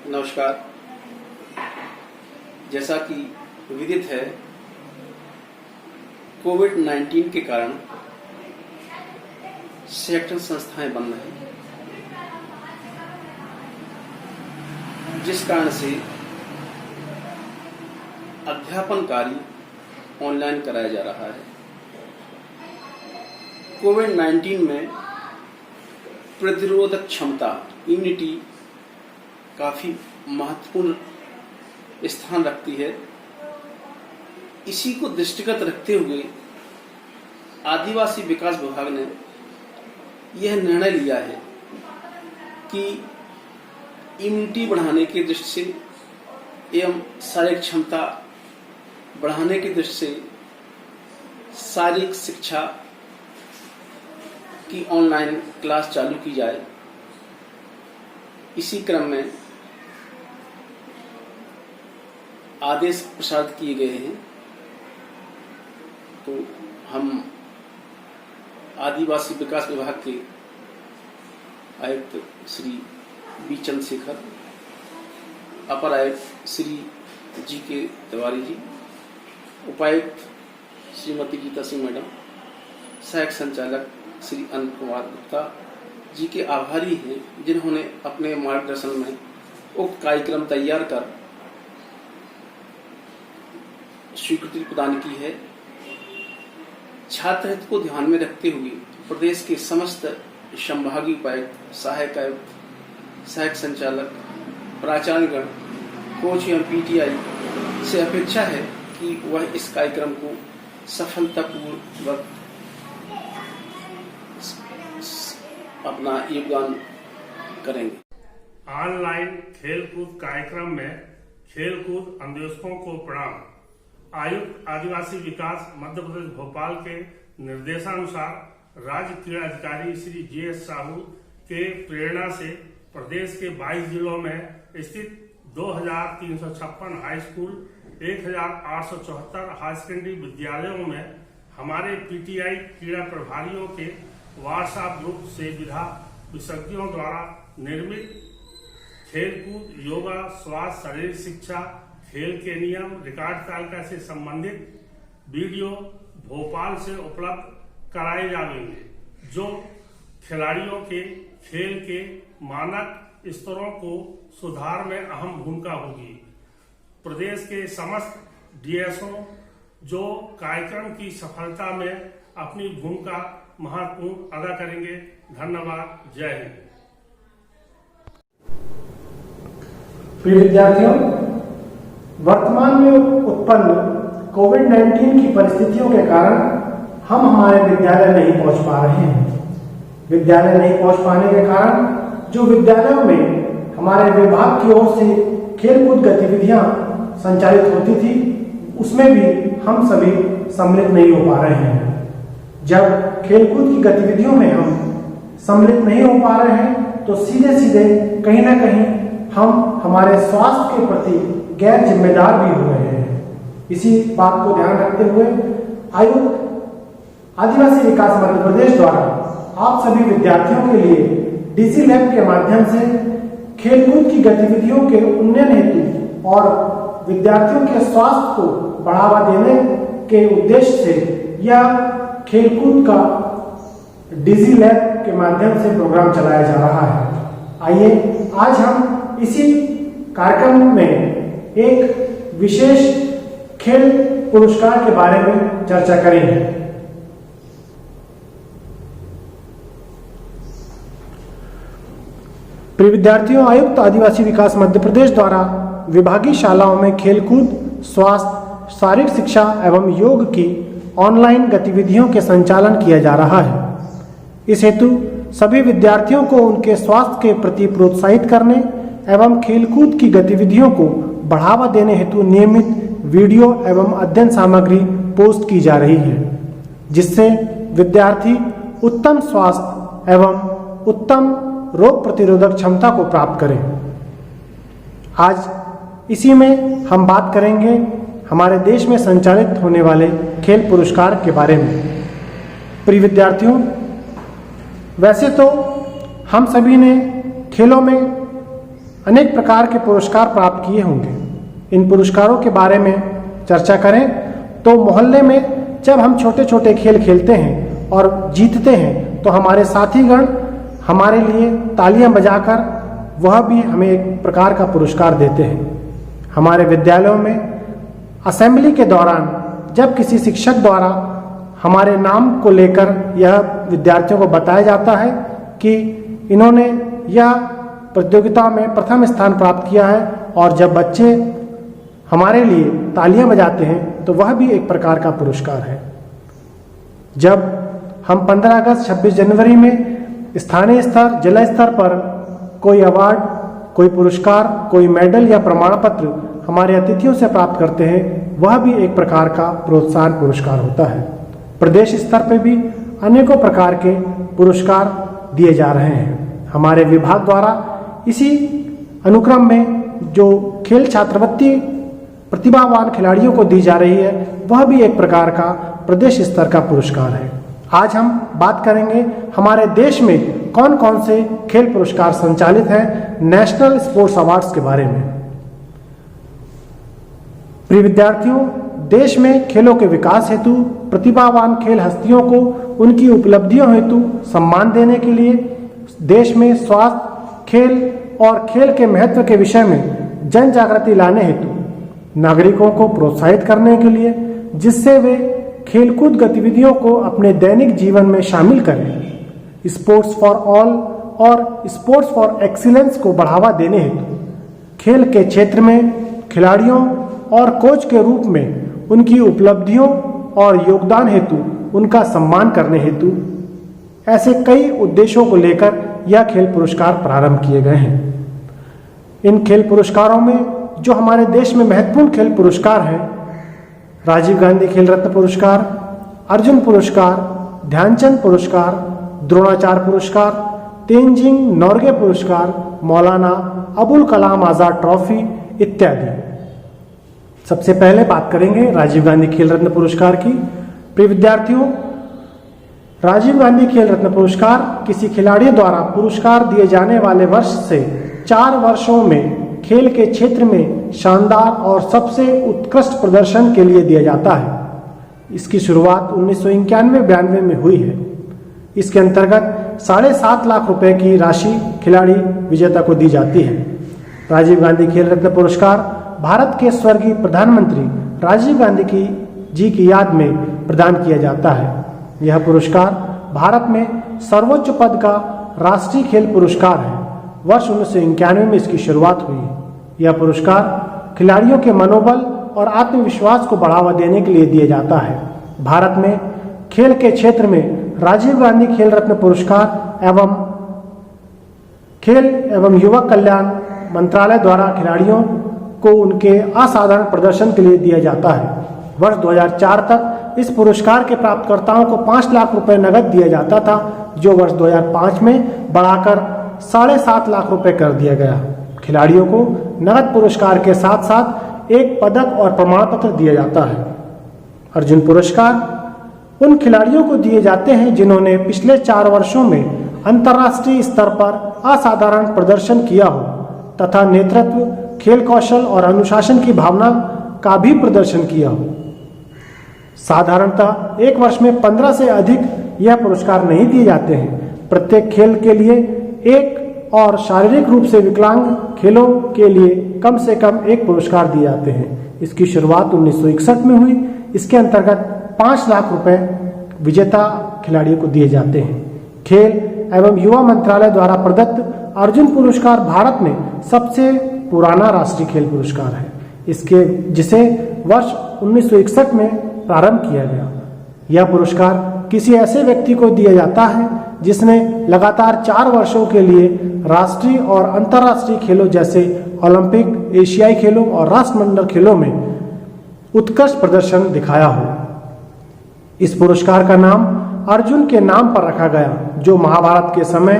नमस्कार। जैसा कि विदित है, कोविड-19 के कारण शैक्षणिक संस्थाएं बंद हैं, जिस कारण से अध्यापन कार्य ऑनलाइन कराया जा रहा है। कोविड-19 में प्रतिरोधक क्षमता, इम्यूनिटी काफी महत्वपूर्ण स्थान रखती है। इसी को दृष्टिगत रखते हुए आदिवासी विकास विभाग ने यह निर्णय लिया है कि इम्यूनिटी बढ़ाने की दृष्टि से एवं शारीरिक क्षमता बढ़ाने की दृष्टि से शारीरिक शिक्षा की ऑनलाइन क्लास चालू की जाए। इसी क्रम में आदेश प्रसारित किए गए हैं। तो हम आदिवासी विकास विभाग के आयुक्त श्री बी चंद्रशेखर, अपर आयुक्त श्री जी के तिवारी जी, उपायुक्त श्रीमती गीता सिंह मैडम, सहायक संचालक श्री अनंत कुमार गुप्ता जी के आभारी हैं, जिन्होंने अपने मार्गदर्शन में उक्त कार्यक्रम तैयार कर स्वीकृति प्रदान की है। छात्र हित को ध्यान में रखते हुए प्रदेश के समस्त संभागीय उपायुक्त, सहायक आयुक्त, सहायक संचालक, प्राचार्यगण, कोच एवं पीटीआई से अपेक्षा है कि वह इस कार्यक्रम को सफलतापूर्वक अपना योगदान करेंगे। ऑनलाइन खेलकूद कार्यक्रम में खेलकूद अन्वेषकों को प्रणाम। आयुक्त आदिवासी विकास मध्य प्रदेश भोपाल के निर्देशानुसार राज्य क्रीड़ा अधिकारी श्री जे.एस. साहू के प्रेरणा से प्रदेश के 22 जिलों में स्थित 2356 हाई स्कूल, 1874 हाई सेकेंडरी विद्यालयों में हमारे पीटीआई क्रीड़ा प्रभारियों के व्हाट्सएप ग्रुप से विधा विशेषज्ञों द्वारा निर्मित खेलकूद, योगा, स्वास्थ्य, शारीरिक शिक्षा, खेल के नियम, रिकॉर्ड तालिका से संबंधित वीडियो भोपाल से उपलब्ध कराए जाएंगे, जो खिलाड़ियों के खेल के मानक स्तरों को सुधार में अहम भूमिका होगी। प्रदेश के समस्त डीएसओ जो कार्यक्रम की सफलता में अपनी भूमिका महत्वपूर्ण अदा करेंगे। धन्यवाद। जय हिंद। प्रिय विद्यार्थियों, वर्तमान में उत्पन्न कोविड-19 की परिस्थितियों के कारण हम हमारे विद्यालय नहीं पहुंच पा रहे हैं। विद्यालय नहीं पहुंच पाने के कारण जो विद्यालयों में हमारे विभाग की ओर से खेलकूद गतिविधियां संचालित होती थी, उसमें भी हम सभी सम्मिलित नहीं हो पा रहे हैं। जब खेलकूद की गतिविधियों में हम सम्मिलित नहीं हो पा रहे हैं, तो सीधे सीधे कहीं ना कहीं हम हमारे स्वास्थ्य के प्रति गैर जिम्मेदार भी हो रहे हैं। इसी बात को ध्यान रखते हुए आयुक्त आदिवासी विकास मध्य प्रदेश द्वारा आप सभी विद्यार्थियों के लिए डिजी लैब के माध्यम से खेलकूद की गतिविधियों के उन्नयन हेतु और विद्यार्थियों के स्वास्थ्य को बढ़ावा देने के उद्देश्य से यह खेलकूद का डिजी लैब के माध्यम से प्रोग्राम चलाया जा रहा है। आइए आज हम इसी कार्यक्रम में एक विशेष खेल पुरस्कार के बारे में चर्चा करेंगे। प्रिय विद्यार्थियों, आयुक्त आदिवासी विकास मध्य प्रदेश द्वारा विभागीय शालाओं में खेलकूद, स्वास्थ्य, शारीरिक शिक्षा एवं योग की ऑनलाइन गतिविधियों के संचालन किया जा रहा है। इस हेतु सभी विद्यार्थियों को उनके स्वास्थ्य के प्रति प्रोत्साहित करने एवं खेलकूद की गतिविधियों को बढ़ावा देने हेतु नियमित वीडियो एवं अध्ययन सामग्री पोस्ट की जा रही है, जिससे विद्यार्थी उत्तम स्वास्थ्य एवं उत्तम रोग प्रतिरोधक क्षमता को प्राप्त करें। आज इसी में हम बात करेंगे हमारे देश में संचालित होने वाले खेल पुरस्कार के बारे में। प्रिय विद्यार्थियों, वैसे तो हम सभी ने खेलों में अनेक प्रकार के पुरस्कार प्राप्त किए होंगे। इन पुरस्कारों के बारे में चर्चा करें तो मोहल्ले में जब हम छोटे छोटे खेल खेलते हैं और जीतते हैं तो हमारे साथीगण हमारे लिए तालियां बजाकर वह भी हमें एक प्रकार का पुरस्कार देते हैं। हमारे विद्यालयों में असेंबली के दौरान जब किसी शिक्षक द्वारा हमारे नाम को लेकर यह विद्यार्थियों को बताया जाता है कि इन्होंने यह प्रतियोगिता में प्रथम स्थान प्राप्त किया है, और जब बच्चे हमारे लिए तालियां बजाते हैं तो वह भी एक प्रकार का पुरस्कार है। जब हम 15 अगस्त 26 जनवरी में स्थानीय स्तर जिला स्तर पर कोई अवार्ड, कोई पुरस्कार, कोई मेडल या प्रमाण पत्र हमारे अतिथियों से प्राप्त करते हैं, वह भी एक प्रकार का प्रोत्साहन पुरस्कार होता है। प्रदेश स्तर पर भी अनेकों प्रकार के पुरस्कार दिए जा रहे हैं। हमारे विभाग द्वारा इसी अनुक्रम में जो खेल छात्रवृत्ति प्रतिभावान खिलाड़ियों को दी जा रही है, वह भी एक प्रकार का प्रदेश स्तर का पुरस्कार है। आज हम बात करेंगे हमारे देश में कौन कौन से खेल पुरस्कार संचालित हैं नेशनल स्पोर्ट्स अवार्ड्स के बारे में। प्रिय विद्यार्थियों, देश में खेलों के विकास हेतु प्रतिभावान खेल हस्तियों को उनकी उपलब्धियों हेतु सम्मान देने के लिए देश में स्वास्थ्य, खेल और खेल के महत्व के विषय में जन जागृति लाने हेतु नागरिकों को प्रोत्साहित करने के लिए, जिससे वे खेलकूद गतिविधियों को अपने दैनिक जीवन में शामिल करें, स्पोर्ट्स फॉर ऑल और स्पोर्ट्स फॉर एक्सीलेंस को बढ़ावा देने हेतु खेल के क्षेत्र में खिलाड़ियों और कोच के रूप में उनकी उपलब्धियों और योगदान हेतु उनका सम्मान करने हेतु ऐसे कई उद्देश्यों को लेकर यह खेल पुरस्कार प्रारंभ किए गए हैं। इन खेल पुरस्कारों में जो हमारे देश में महत्वपूर्ण खेल पुरस्कार हैं, राजीव गांधी खेल रत्न पुरस्कार, अर्जुन पुरस्कार, ध्यानचंद पुरस्कार, द्रोणाचार्य पुरस्कार, तेंजिंग नोर्गे पुरस्कार, मौलाना अबुल कलाम आजाद ट्रॉफी इत्यादि। सबसे पहले बात करेंगे राजीव गांधी खेल रत्न पुरस्कार की। प्रिय विद्यार्थियों, राजीव गांधी खेल रत्न पुरस्कार किसी खिलाड़ी द्वारा पुरस्कार दिए जाने वाले वर्ष से 4 वर्षों में खेल के क्षेत्र में शानदार और सबसे उत्कृष्ट प्रदर्शन के लिए दिया जाता है। इसकी शुरुआत 1991-92 में हुई है। इसके अंतर्गत 7.5 लाख रुपए की राशि खिलाड़ी विजेता को दी जाती है। राजीव गांधी खेल रत्न पुरस्कार भारत के स्वर्गीय प्रधानमंत्री राजीव गांधी जी की याद में प्रदान किया जाता है। यह पुरस्कार भारत में सर्वोच्च पद का राष्ट्रीय खेल पुरस्कार है। वर्ष 1991 में इसकी शुरुआत हुई। यह पुरस्कार खिलाड़ियों के मनोबल और आत्मविश्वास को बढ़ावा देने के लिए दिया जाता है। भारत में खेल के क्षेत्र में राजीव गांधी खेल रत्न पुरस्कार एवं खेल एवं युवा कल्याण मंत्रालय द्वारा खिलाड़ियों को उनके असाधारण प्रदर्शन के लिए दिया जाता है। वर्ष 2004 तक इस पुरस्कार के प्राप्तकर्ताओं को 5 लाख रुपए नगद दिया जाता था, जो वर्ष 2005 में बढ़ाकर 7.5 लाख रुपए कर दिया गया। खिलाड़ियों को नगद पुरस्कार के साथ साथ एक पदक और प्रमाण पत्र दिया जाता है। अर्जुन पुरस्कार उन खिलाड़ियों को दिए जाते हैं जिन्होंने पिछले 4 वर्षों में अंतर्राष्ट्रीय स्तर पर असाधारण प्रदर्शन किया हो तथा नेतृत्व, खेल कौशल और अनुशासन की भावना का भी प्रदर्शन किया हो। साधारणतः एक वर्ष में 15 से अधिक यह पुरस्कार नहीं दिए जाते हैं। प्रत्येक खेल के लिए एक और शारीरिक रूप से विकलांग खेलों के लिए कम से कम एक पुरस्कार दिए जाते हैं। इसकी शुरुआत 1961 में हुई। इसके अंतर्गत 5 लाख रुपए विजेता खिलाड़ियों को दिए जाते हैं। खेल एवं युवा मंत्रालय द्वारा प्रदत्त अर्जुन पुरस्कार भारत में सबसे पुराना राष्ट्रीय खेल पुरस्कार है। जिसे वर्ष 1961 में प्रारंभ किया गया। यह पुरस्कार किसी ऐसे व्यक्ति को दिया जाता है जिसने लगातार 4 वर्षों के लिए राष्ट्रीय और अंतर्राष्ट्रीय खेलों जैसे ओलंपिक, एशियाई खेलों और राष्ट्रमंडल खेलों में उत्कृष्ट प्रदर्शन दिखाया हो। इस पुरस्कार का नाम अर्जुन के नाम पर रखा गया, जो महाभारत के समय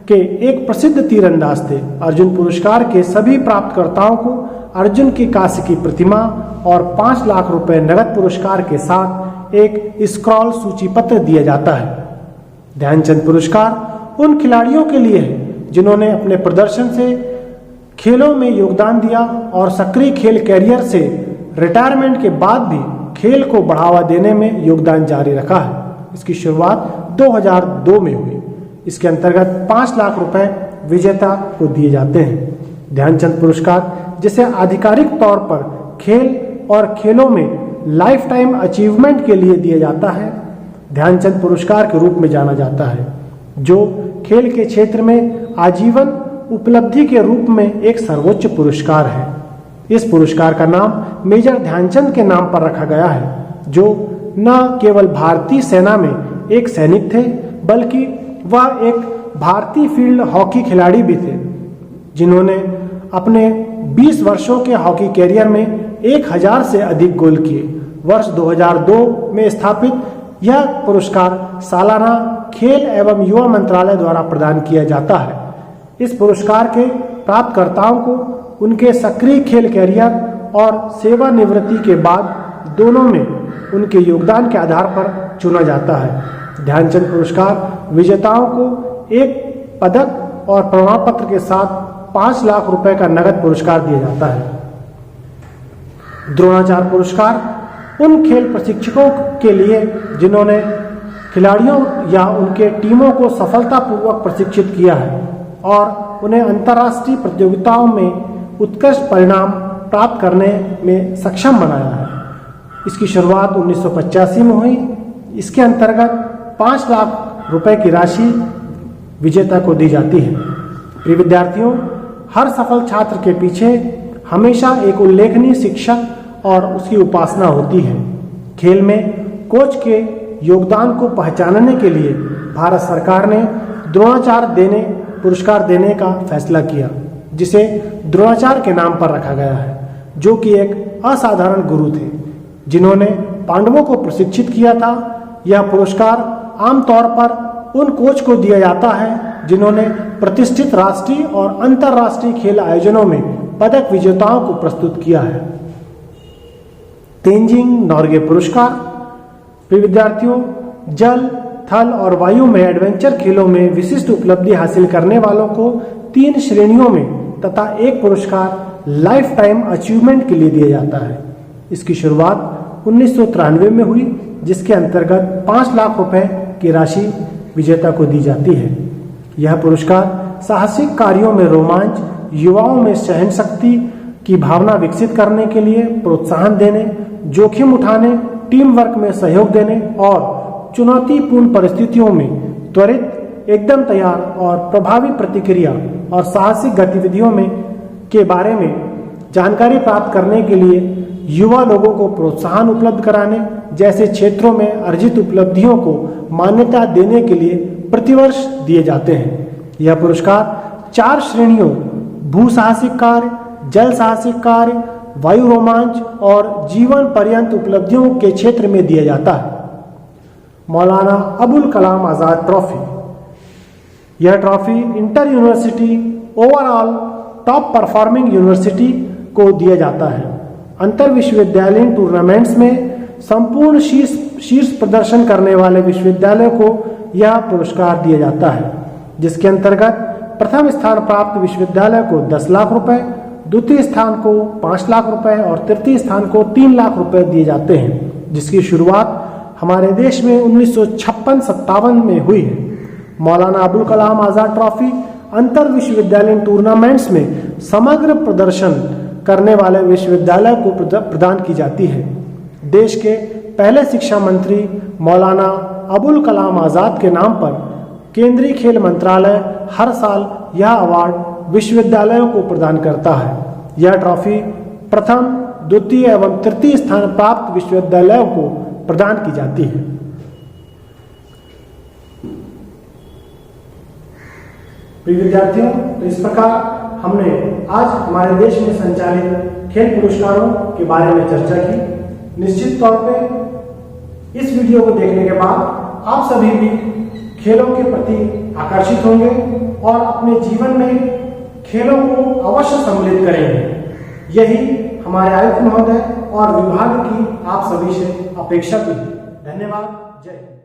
के एक प्रसिद्ध तीरंदाज थे। अर्जुन पुरस्कार के सभी प्राप्तकर्ताओं को अर्जुन की कांस्य की प्रतिमा और 5 लाख रुपए नगद पुरस्कार के साथ एक स्क्रॉल सूची पत्र दिया जाता है। ध्यानचंद पुरस्कार उन खिलाड़ियों के लिए है जिन्होंने अपने प्रदर्शन से खेलों में योगदान दिया और सक्रिय खेल कैरियर से रिटायरमेंट के बाद भी खेल को बढ़ावा देने में योगदान जारी रखा है। इसकी शुरुआत 2002 में हुई। इसके अंतर्गत 5 लाख रुपए विजेता को दिए जाते हैं। ध्यानचंद पुरस्कार, जिसे आधिकारिक तौर पर खेल और खेलों में लाइफ टाइम अचीवमेंट के लिए दिया जाता है, ध्यानचंद पुरस्कार के रूप में जाना जाता है, जो खेल के क्षेत्र में आजीवन उपलब्धि के रूप में एक सर्वोच्च पुरस्कार है। इस पुरस्कार का नाम मेजर ध्यानचंद के नाम पर रखा गया है, जो न केवल भारतीय सेना में एक सैनिक थे, बल्कि वह एक भारतीय फील्ड हॉकी खिलाड़ी भी थे, जिन्होंने अपने 20 वर्षों के हॉकी कैरियर में 1000 से अधिक गोल किए। वर्ष 2002 में स्थापित यह पुरस्कार सालाना खेल एवं युवा मंत्रालय द्वारा प्रदान किया जाता है। इस पुरस्कार के प्राप्तकर्ताओं को उनके सक्रिय खेल कैरियर और सेवानिवृत्ति के बाद दोनों में उनके योगदान के आधार पर चुना जाता है। ध्यानचंद पुरस्कार विजेताओं को एक पदक और प्रमाण पत्र के साथ 5 लाख रुपए का नगद पुरस्कार दिया जाता है। द्रोणाचार्य पुरस्कार उन खेल प्रशिक्षकों के लिए जिन्होंने खिलाड़ियों या उनके टीमों को सफलतापूर्वक प्रशिक्षित किया है और उन्हें अंतर्राष्ट्रीय प्रतियोगिताओं में उत्कृष्ट परिणाम प्राप्त करने में सक्षम बनाया है। इसकी शुरुआत 1985 में हुई। इसके अंतर्गत 5 लाख रुपए की राशि विजेता को दी जाती है। प्रिय विद्यार्थियों, हर सफल छात्र के पीछे हमेशा एक उल्लेखनीय शिक्षक और उसकी उपासना होती है। खेल में कोच के योगदान को पहचानने के लिए भारत सरकार ने द्रोणाचार्य पुरस्कार देने का फैसला किया, जिसे द्रोणाचार्य के नाम पर रखा गया है, जो कि एक असाधारण गुरु थे जिन्होंने पांडवों को प्रशिक्षित किया था। यह पुरस्कार आमतौर पर उन कोच को दिया जाता है जिन्होंने प्रतिष्ठित राष्ट्रीय और अंतर्राष्ट्रीय खेल आयोजनों में पदक विजेताओं को प्रस्तुत किया है। तेंजिंग नोर्गे पुरस्कार, प्रिय विद्यार्थियों, जल, थल और वायु में एडवेंचर खेलों में विशिष्ट उपलब्धि हासिल करने वालों को 3 श्रेणियों में तथा एक पुरस्कार लाइफ टाइम अचीवमेंट के लिए दिया जाता है। इसकी शुरुआत 1993 में हुई, जिसके अंतर्गत 5 लाख रुपए की राशि विजेता को दी जाती है। यह पुरस्कार साहसिक कार्यों में रोमांच, युवाओं में सहन शक्ति की भावना विकसित करने के लिए प्रोत्साहन देने, जोखिम उठाने, टीम वर्क में सहयोग देने और चुनौतीपूर्ण परिस्थितियों में त्वरित, एकदम तैयार और प्रभावी प्रतिक्रिया और साहसिक गतिविधियों में के बारे में जानकारी प्राप्त करने के लिए युवा लोगों को प्रोत्साहन उपलब्ध कराने जैसे क्षेत्रों में अर्जित उपलब्धियों को मान्यता देने के लिए प्रतिवर्ष दिए जाते हैं। यह पुरस्कार 4 श्रेणियों भू साहसिक कार्य, जल साहसिक कार्य, वायु रोमांच और जीवन पर्यंत उपलब्धियों के क्षेत्र में दिया जाता है। मौलाना अबुल कलाम आजाद ट्रॉफी, यह trophy inter university overall top performing university को दिया जाता है। अंतर विश्वविद्यालयीन टूर्नामेंट्स में संपूर्ण शीर्ष प्रदर्शन करने वाले विश्वविद्यालयों को यह पुरस्कार दिया जाता है, जिसके अंतर्गत प्रथम स्थान प्राप्त विश्वविद्यालय को 10 लाख रुपए, द्वितीय स्थान को 5 लाख रुपए और तृतीय स्थान को 3 लाख रुपए दिए जाते हैं, जिसकी शुरुआत हमारे देश में 1956-57 में हुई है। मौलाना अबुल कलाम आजाद ट्रॉफी अंतर विश्वविद्यालयीन टूर्नामेंट्स में समग्र प्रदर्शन करने वाले विश्वविद्यालय को प्रदान की जाती है। देश के पहले शिक्षा मंत्री मौलाना अबुल कलाम आजाद के नाम पर केंद्रीय खेल मंत्रालय हर साल यह अवार्ड विश्वविद्यालयों को प्रदान करता है। यह ट्रॉफी प्रथम, द्वितीय एवं तृतीय स्थान प्राप्त विश्वविद्यालयों को प्रदान की जाती है। प्रिय विद्यार्थियों, तो इस प्रकार हमने आज हमारे देश में संचालित खेल पुरस्कारों के बारे में चर्चा की। निश्चित तौर पे इस वीडियो को देखने के बाद आप सभी भी खेलों के प्रति आकर्षित होंगे और अपने जीवन में खेलों को अवश्य सम्मिलित करेंगे। यही हमारे आयुक्त महोदय और विभाग की आप सभी से अपेक्षा थी। धन्यवाद। जय हिंद।